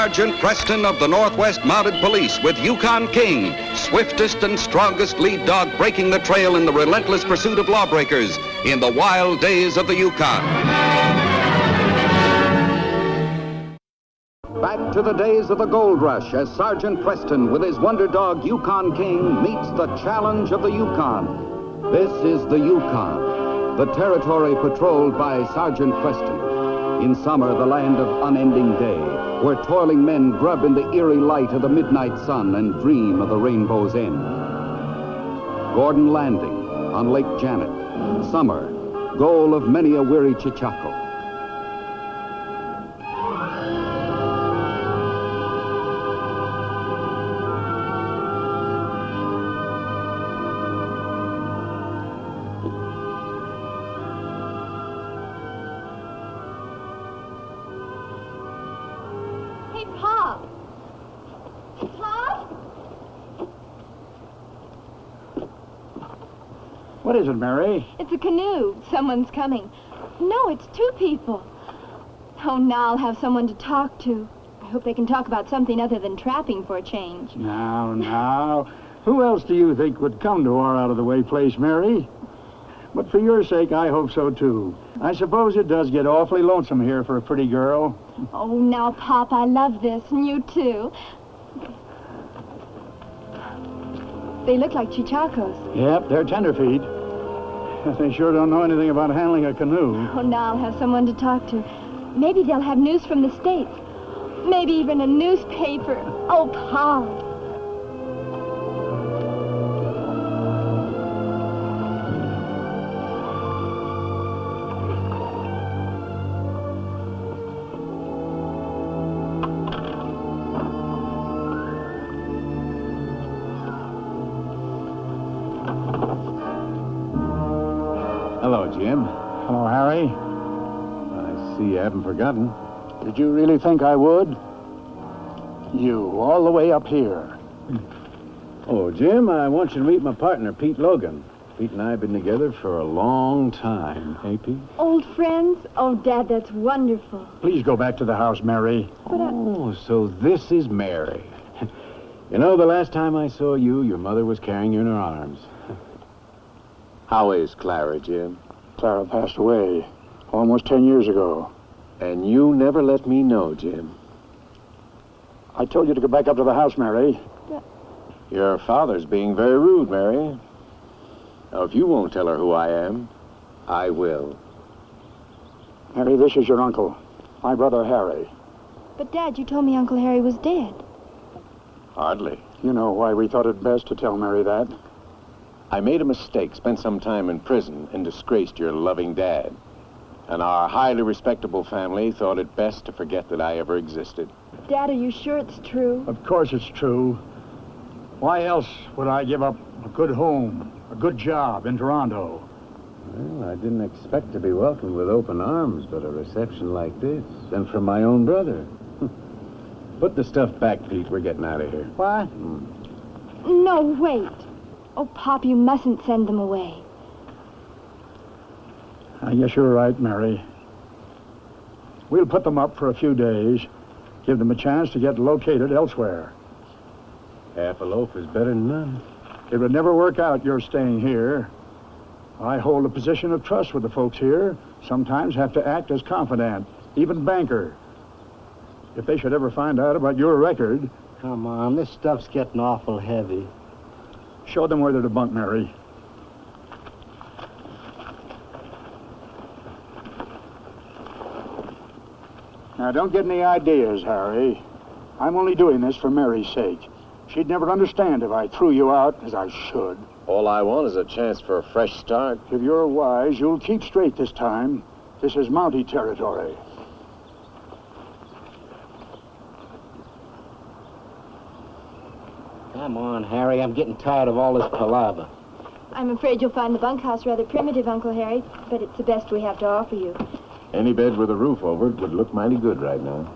Sergeant Preston of the Northwest Mounted Police with Yukon King, swiftest and strongest lead dog breaking the trail in the relentless pursuit of lawbreakers in the wild days of the Yukon. Back to the days of the gold rush as Sergeant Preston with his wonder dog Yukon King meets the challenge of the Yukon. This is the Yukon, the territory patrolled by Sergeant Preston. In summer, the land of unending day, where toiling men grub in the eerie light of the midnight sun and dream of the rainbow's end. Gordon Landing on Lake Janet. Summer, goal of many a weary Chichaco. What is it, Mary? It's a canoe. Someone's coming. No, it's two people. Oh, now I'll have someone to talk to. I hope they can talk about something other than trapping for a change. Now. Who else do you think would come to our out-of-the-way place, Mary? But for your sake, I hope so, too. I suppose it does get awfully lonesome here for a pretty girl. Oh, now, Pop, I love this, and you, too. They look like Chichacos. Yep, they're tenderfeet. They sure don't know anything about handling a canoe. Oh, now I'll have someone to talk to. Maybe they'll have news from the States. Maybe even a newspaper. Oh, Pop. Hello, Jim. Hello, Harry. I see you haven't forgotten. Did you really think I would? You, all the way up here. Oh, Jim, I want you to meet my partner, Pete Logan. Pete and I have been together for a long time. Hey, Pete? Old friends? Oh, Dad, that's wonderful. Please go back to the house, Mary. Oh, so this is Mary. You know, the last time I saw you, your mother was carrying you in her arms. How is Clara, Jim? Clara passed away almost 10 years ago. And you never let me know, Jim. I told you to go back up to the house, Mary. Your father's being very rude, Mary. Now, if you won't tell her who I am, I will. Mary, this is your uncle, my brother Harry. But, Dad, you told me Uncle Harry was dead. Hardly. You know why we thought it best to tell Mary that? I made a mistake, spent some time in prison, and disgraced your loving dad. And our highly respectable family thought it best to forget that I ever existed. Dad, are you sure it's true? Of course it's true. Why else would I give up a good home, a good job in Toronto? Well, I didn't expect to be welcomed with open arms, but a reception like this, and from my own brother. Put the stuff back, Pete. We're getting out of here. What? No, wait. Oh, Pop, you mustn't send them away. I guess you're right, Mary. We'll put them up for a few days, give them a chance to get located elsewhere. Half a loaf is better than none. It would never work out your staying here. I hold a position of trust with the folks here, sometimes have to act as confidant, even banker. If they should ever find out about your record... Come on, this stuff's getting awful heavy. Show them where they're to bunk, Mary. Now, don't get any ideas, Harry. I'm only doing this for Mary's sake. She'd never understand if I threw you out, as I should. All I want is a chance for a fresh start. If you're wise, you'll keep straight this time. This is Mountie territory. Come on, Harry. I'm getting tired of all this palaver. I'm afraid you'll find the bunkhouse rather primitive, Uncle Harry, but it's the best we have to offer you. Any bed with a roof over it would look mighty good right now.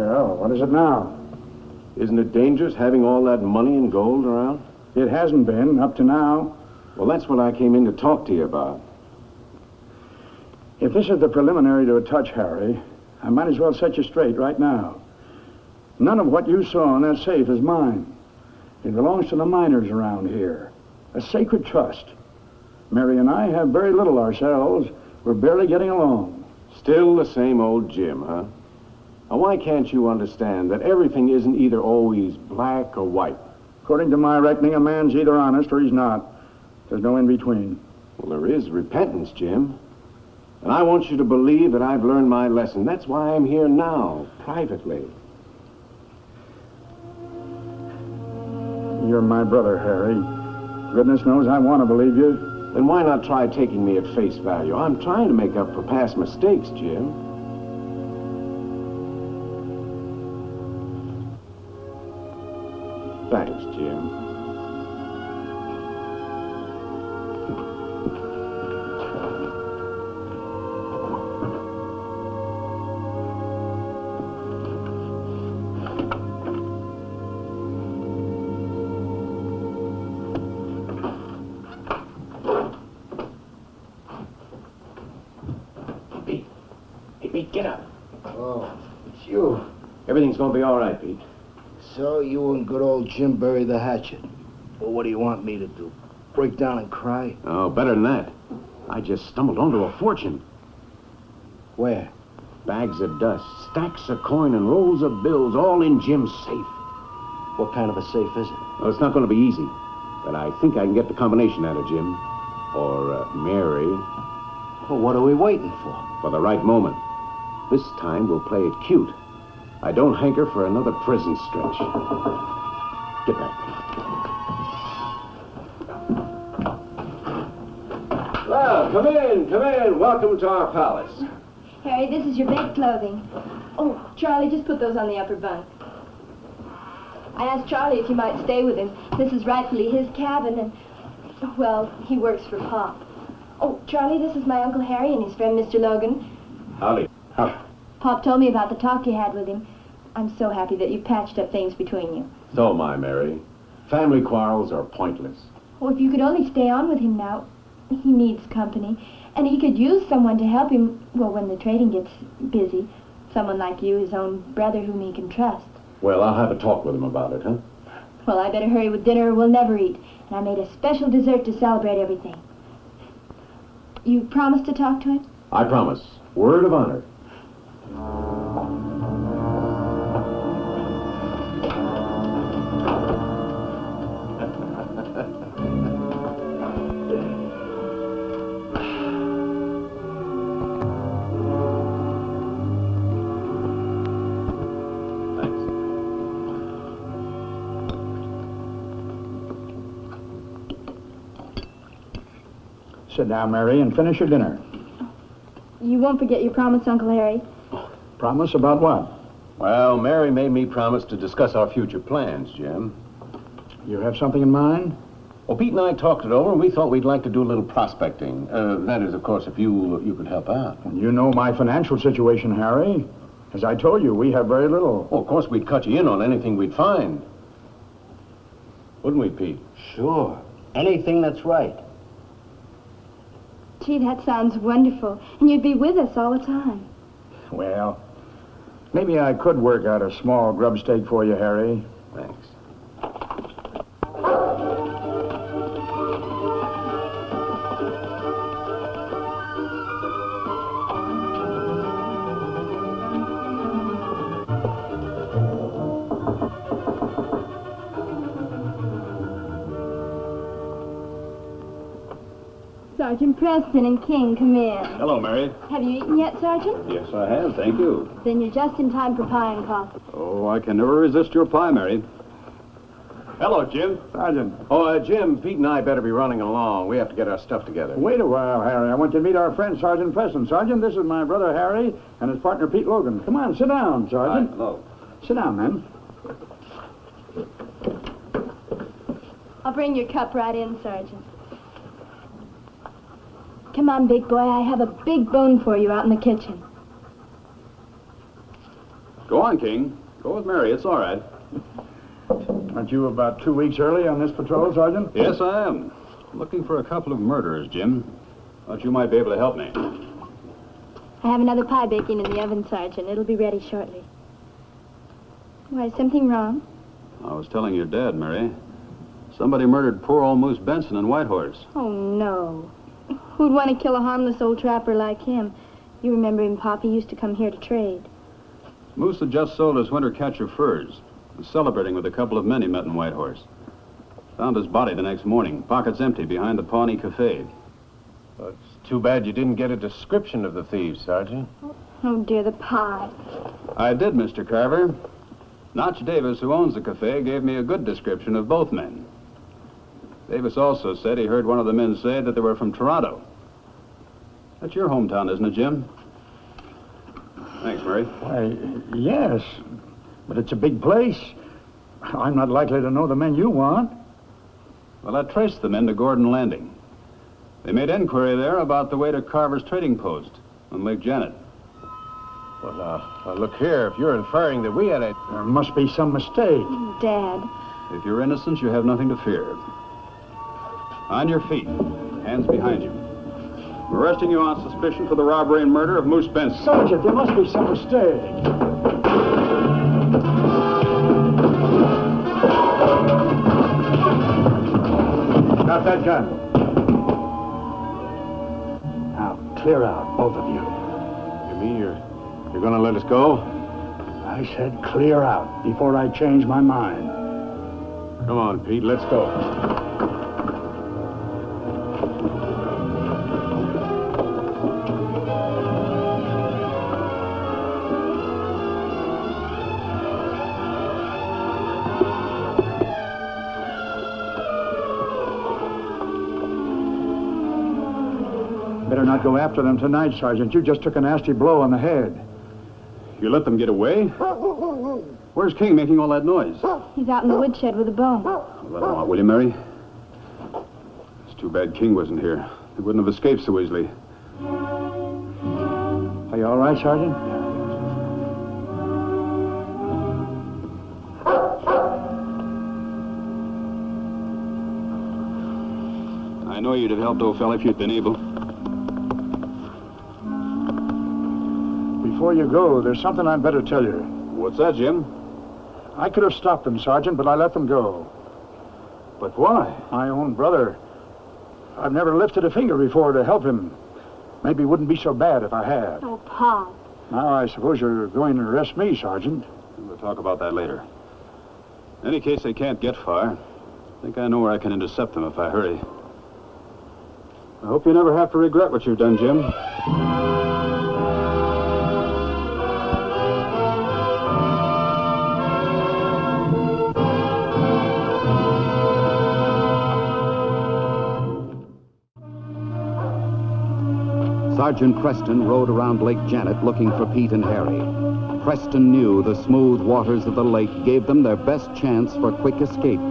Well, what is it now? Isn't it dangerous having all that money and gold around? It hasn't been, up to now. Well, that's what I came in to talk to you about. If this is the preliminary to a touch, Harry, I might as well set you straight right now. None of what you saw in that safe is mine. It belongs to the miners around here. A sacred trust. Mary and I have very little ourselves. We're barely getting along. Still the same old Jim, huh? Now, why can't you understand that everything isn't either always black or white? According to my reckoning, a man's either honest or he's not. There's no in between. Well, there is repentance, Jim. And I want you to believe that I've learned my lesson. That's why I'm here now, privately. You're my brother, Harry. Goodness knows I want to believe you. Then why not try taking me at face value? I'm trying to make up for past mistakes, Jim. Thanks, Jim. Pete, get up. Oh, it's you. Everything's gonna be all right, Pete. So you and good old Jim buried the hatchet. Well, what do you want me to do? Break down and cry? Oh, better than that. I just stumbled onto a fortune. Where? Bags of dust, stacks of coin, and rolls of bills, all in Jim's safe. What kind of a safe is it? Well, it's not going to be easy, but I think I can get the combination out of Jim. Or Mary. Well, what are we waiting for? For the right moment. This time we'll play it cute. I don't hanker for another prison stretch. Get back. Well, come in, come in. Welcome to our palace. Harry, this is your bed clothing. Oh, Charlie, just put those on the upper bunk. I asked Charlie if you might stay with him. This is rightfully his cabin, and, well, he works for Pop. Oh, Charlie, this is my Uncle Harry and his friend, Mr. Logan. Howdy. Pop told me about the talk you had with him. I'm so happy that you patched up things between you. So am I, Mary. Family quarrels are pointless. Well, if you could only stay on with him now. He needs company, and he could use someone to help him, well, when the trading gets busy. Someone like you, his own brother whom he can trust. Well, I'll have a talk with him about it, huh? Well, I better hurry with dinner or we'll never eat. And I made a special dessert to celebrate everything. You promised to talk to him? I promise. Word of honor. Sit down, Mary, and finish your dinner. You won't forget your promise, Uncle Harry. Promise about what? Well, Mary made me promise to discuss our future plans, Jim. You have something in mind? Well, Pete and I talked it over, and we thought we'd like to do a little prospecting. That is, of course, if you could help out. And you know my financial situation, Harry. As I told you, we have very little. Well, of course, we'd cut you in on anything we'd find. Wouldn't we, Pete? Sure. Anything that's right. Gee, that sounds wonderful. And you'd be with us all the time. Well, maybe I could work out a small grub stake for you, Harry. Thanks. Sergeant Preston and King, come in. Hello, Mary. Have you eaten yet, Sergeant? Yes, I have. Thank you. Then you're just in time for pie and coffee. Oh, I can never resist your pie, Mary. Hello, Jim. Sergeant. Oh, Jim, Pete and I better be running along. We have to get our stuff together. Wait a while, Harry. I want you to meet our friend, Sergeant Preston. Sergeant, this is my brother, Harry, and his partner, Pete Logan. Come on, sit down, Sergeant. Hello. Sit down, man. I'll bring your cup right in, Sergeant. Come on, big boy. I have a big bone for you out in the kitchen. Go on, King. Go with Mary. It's all right. Aren't you about 2 weeks early on this patrol, Sergeant? Yes, I am. Looking for a couple of murderers, Jim. Thought you might be able to help me. I have another pie baking in the oven, Sergeant. It'll be ready shortly. Why, is something wrong? I was telling your dad, Mary. Somebody murdered poor old Moose Benson in Whitehorse. Oh, no. Who'd want to kill a harmless old trapper like him? You remember him, Pop? He used to come here to trade. Moose had just sold his winter catch of furs. Was celebrating with a couple of men he met in Whitehorse. Found his body the next morning, pockets empty behind the Pawnee Cafe. Well, it's too bad you didn't get a description of the thieves, Sergeant. Oh, dear, the pie. I did, Mr. Carver. Notch Davis, who owns the cafe, gave me a good description of both men. Davis also said he heard one of the men say that they were from Toronto. That's your hometown, isn't it, Jim? Thanks, Mary. Why, yes. But it's a big place. I'm not likely to know the men you want. Well, I traced the men to Gordon Landing. They made inquiry there about the way to Carver's trading post on Lake Janet. Well, look here. If you're inferring that we had a... There must be some mistake. Dad. If you're innocent, you have nothing to fear. On your feet. Hands behind you. We're arresting you on suspicion for the robbery and murder of Moose Benson. Sergeant, there must be some mistake. Got that gun. Now, clear out, both of you. You mean you're gonna let us go? I said clear out before I change my mind. Come on, Pete. Let's go. Better not go after them tonight, Sergeant. You just took a nasty blow on the head. You let them get away? Where's King making all that noise? He's out in the woodshed with a bone. Let him out, will you, Mary? It's too bad King wasn't here. He wouldn't have escaped so easily. Are you all right, Sergeant? I know you'd have helped, old fella, if you'd been able. Before you go, there's something I'd better tell you. What's that, Jim? I could have stopped them, Sergeant, but I let them go. But why? My own brother. I've never lifted a finger before to help him. Maybe it wouldn't be so bad if I had. Oh, Pop. Now, I suppose you're going to arrest me, Sergeant. We'll talk about that later. In any case, they can't get far. I think I know where I can intercept them if I hurry. I hope you never have to regret what you've done, Jim. Sergeant Preston rode around Lake Janet looking for Pete and Harry. Preston knew the smooth waters of the lake gave them their best chance for quick escape.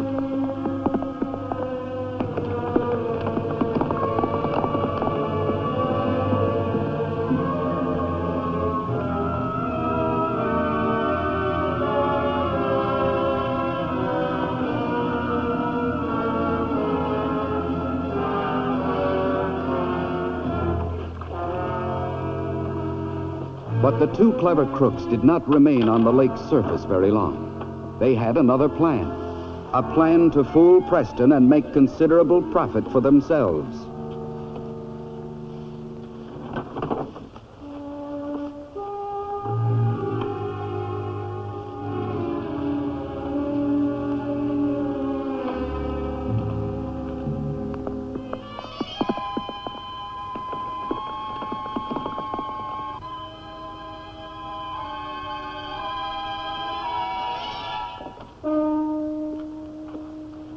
But the two clever crooks did not remain on the lake's surface very long. They had another plan. A plan to fool Preston and make considerable profit for themselves.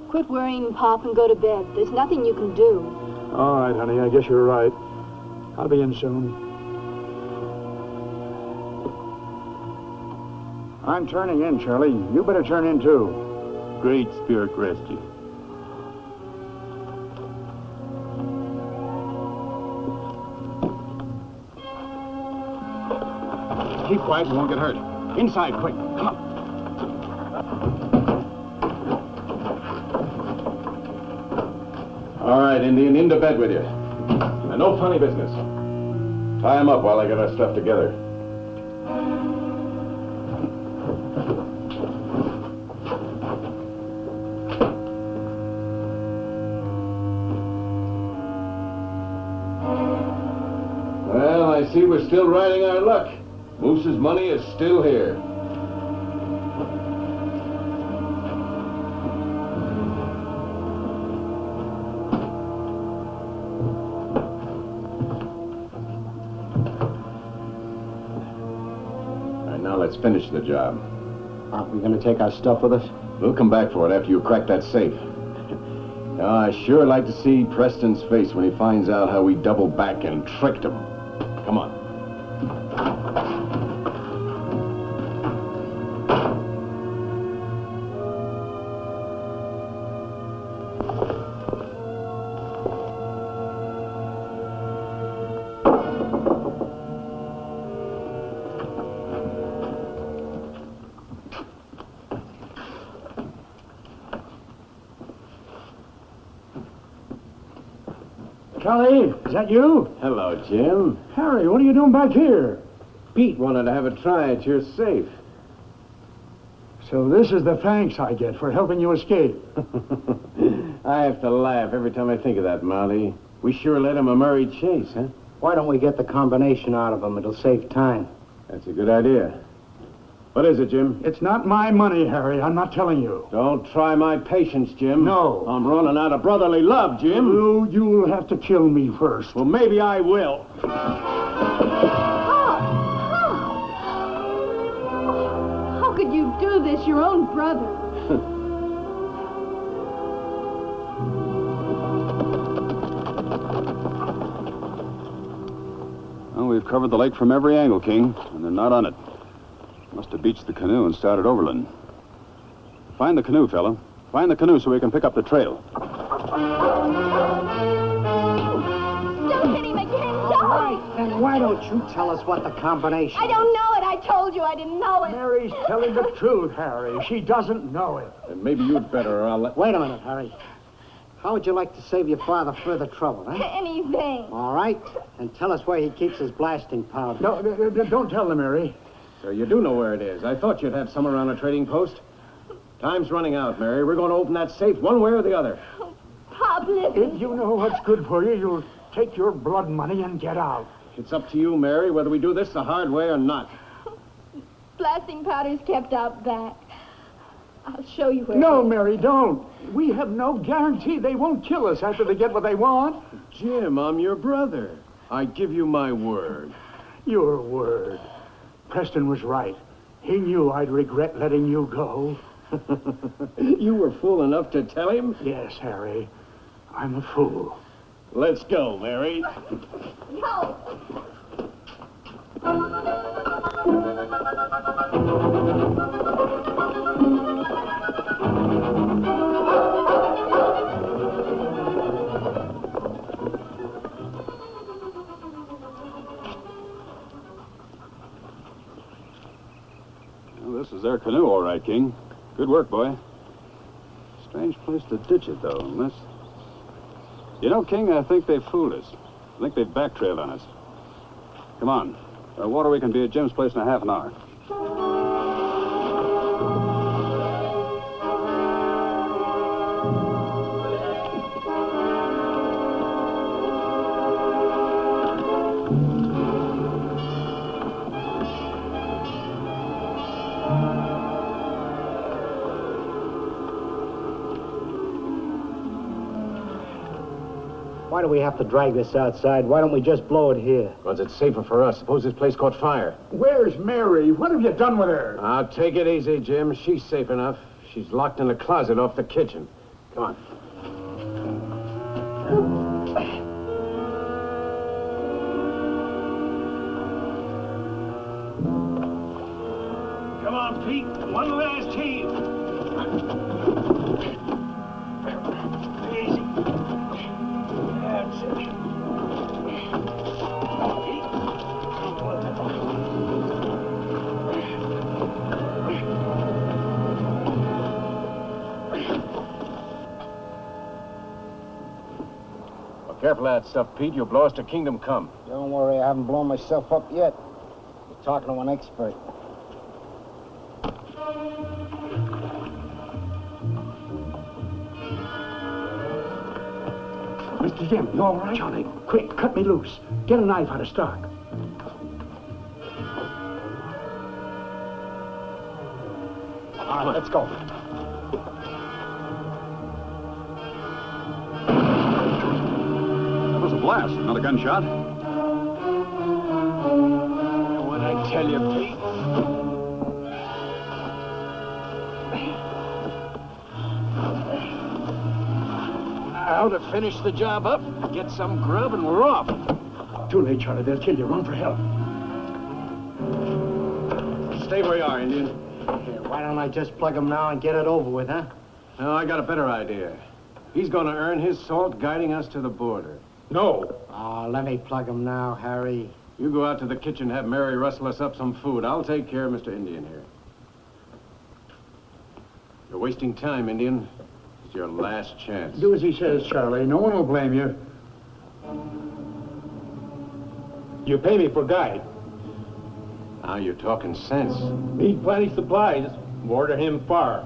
Quit worrying, Pop, and go to bed. There's nothing you can do. All right, honey, I guess you're right. I'll be in soon. I'm turning in, Charlie. You better turn in, too. Great Spirit rest you. Keep quiet, you won't get hurt. Inside, quick. Come on. All right, Indian, into bed with you. And no funny business. Tie him up while I get our stuff together. Well, I see we're still riding our luck. Moose's money is still here. Let's finish the job. Aren't we going to take our stuff with us? We'll come back for it after you crack that safe. Now, I sure like to see Preston's face when he finds out how we doubled back and tricked him. Come on. Charlie, is that you? Hello, Jim. Harry, what are you doing back here? Pete wanted to have a try at your safe. So this is the thanks I get for helping you escape. I have to laugh every time I think of that, Molly. We sure led him a merry chase, huh? Why don't we get the combination out of him? It'll save time. That's a good idea. What is it, Jim? It's not my money, Harry. I'm not telling you. Don't try my patience, Jim. No. I'm running out of brotherly love, Jim. You'll have to kill me first. Well, maybe I will. How could you do this, your own brother? Well, we've covered the lake from every angle, King, and they're not on it. Must have beached the canoe and started overland. Find the canoe, fella. Find the canoe so we can pick up the trail. Don't hit him again, don't! All right, then why don't you tell us what the combination I don't know it. I told you I didn't know it. Mary's telling the truth, Harry. She doesn't know it. And maybe you'd better, or I'll let... Wait a minute, Harry. How would you like to save your father further trouble, huh? Anything. All right, and tell us where he keeps his blasting powder. No, don't tell them, Mary. So you do know where it is. I thought you'd have some around a trading post. Time's running out, Mary. We're going to open that safe one way or the other. Pop, listen. If you know what's good for you, you'll take your blood money and get out. It's up to you, Mary, whether we do this the hard way or not. Blasting powder's kept out back. I'll show you where. No, it is. Mary, don't. We have no guarantee they won't kill us after they get what they want. Jim, I'm your brother. I give you my word. Your word. Preston was right. He knew I'd regret letting you go. You were fool enough to tell him? Yes, Harry. I'm a fool. Let's go, Mary. No. Well, this is their canoe, all right, King. Good work, boy. Strange place to ditch it, though, unless... You know, King, I think they fooled us. I think they've backtrailed on us. Come on. Water, we can be at Jim's place in a half an hour. Why do we have to drag this outside? Why don't we just blow it here? Because it's safer for us. Suppose this place caught fire. Where's Mary? What have you done with her? I'll take it easy, Jim. She's safe enough. She's locked in a closet off the kitchen. Come on. Come on, Pete. One last heave. Easy. That's it. Come on, Pete. careful of that stuff, Pete. You'll blow us to kingdom come. Don't worry, I haven't blown myself up yet. You're talking to an expert. Mr. Jim, you all right? Charlie, quick, cut me loose. Get a knife out of stock. All right, let's go. That was a blast, not a gunshot. What I tell you, Pete? Now to finish the job up, get some grub, and we're off. Too late, Charlie. They'll kill you. Run for help. Stay where you are, Indian. Here, why don't I just plug him now and get it over with, huh? No, I got a better idea. He's going to earn his salt guiding us to the border. No. Oh, let me plug him now, Harry. You go out to the kitchen, have Mary rustle us up some food. I'll take care of Mr. Indian here. You're wasting time, Indian. It's your last chance. Do as he says, Charlie. No one will blame you. You pay me for guide. Now you're talking sense. Need plenty supplies. Order him far.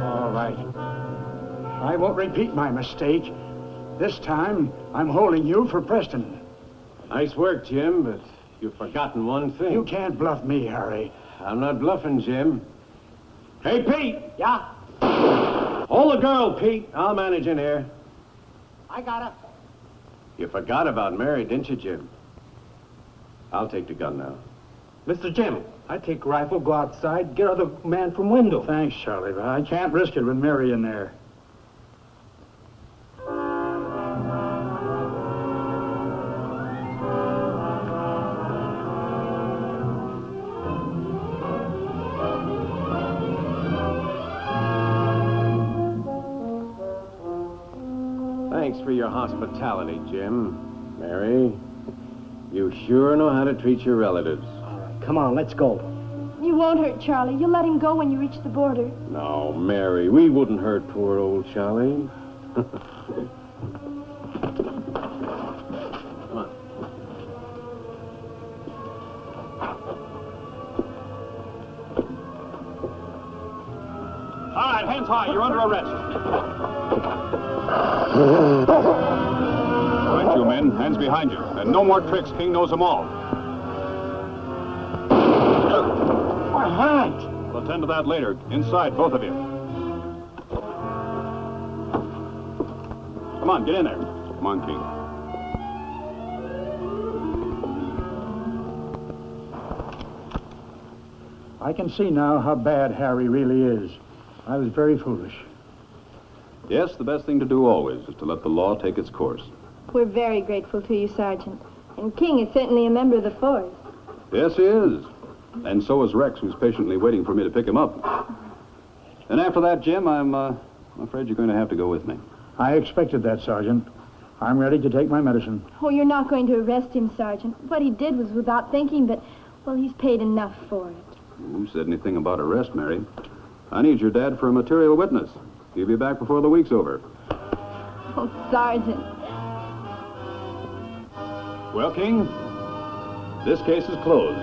All right. I won't repeat my mistake. This time, I'm holding you for Preston. Nice work, Jim, but you've forgotten one thing. You can't bluff me, Harry. I'm not bluffing, Jim. Hey, Pete! Yeah, Hold the girl, Pete. I'll manage in here. I got her. You forgot about Mary, didn't you, Jim? I'll take the gun now. Mr. Jim, I take rifle, go outside, get other man from window. Thanks, Charlie, but I can't risk it with Mary in there. Thanks for your hospitality, Jim. Mary, you sure know how to treat your relatives. All right, come on, let's go. You won't hurt Charlie. You'll let him go when you reach the border. No, Mary, we wouldn't hurt poor old Charlie. Come on. All right, hands high. You're under arrest. All right, you men. Hands behind you. And no more tricks. King knows them all. My hand! We'll attend to that later. Inside, both of you. Come on, get in there. Come on, King. I can see now how bad Harry really is. I was very foolish. Yes, the best thing to do always is to let the law take its course. We're very grateful to you, Sergeant. And King is certainly a member of the force. Yes, he is. And so is Rex, who's patiently waiting for me to pick him up. And after that, Jim, I'm afraid you're going to have to go with me. I expected that, Sergeant. I'm ready to take my medicine. Oh, you're not going to arrest him, Sergeant. What he did was without thinking, but, well, he's paid enough for it. Who said anything about arrest, Mary? I need your dad for a material witness. He'll be back before the week's over. Oh, Sergeant. Well, King, this case is closed.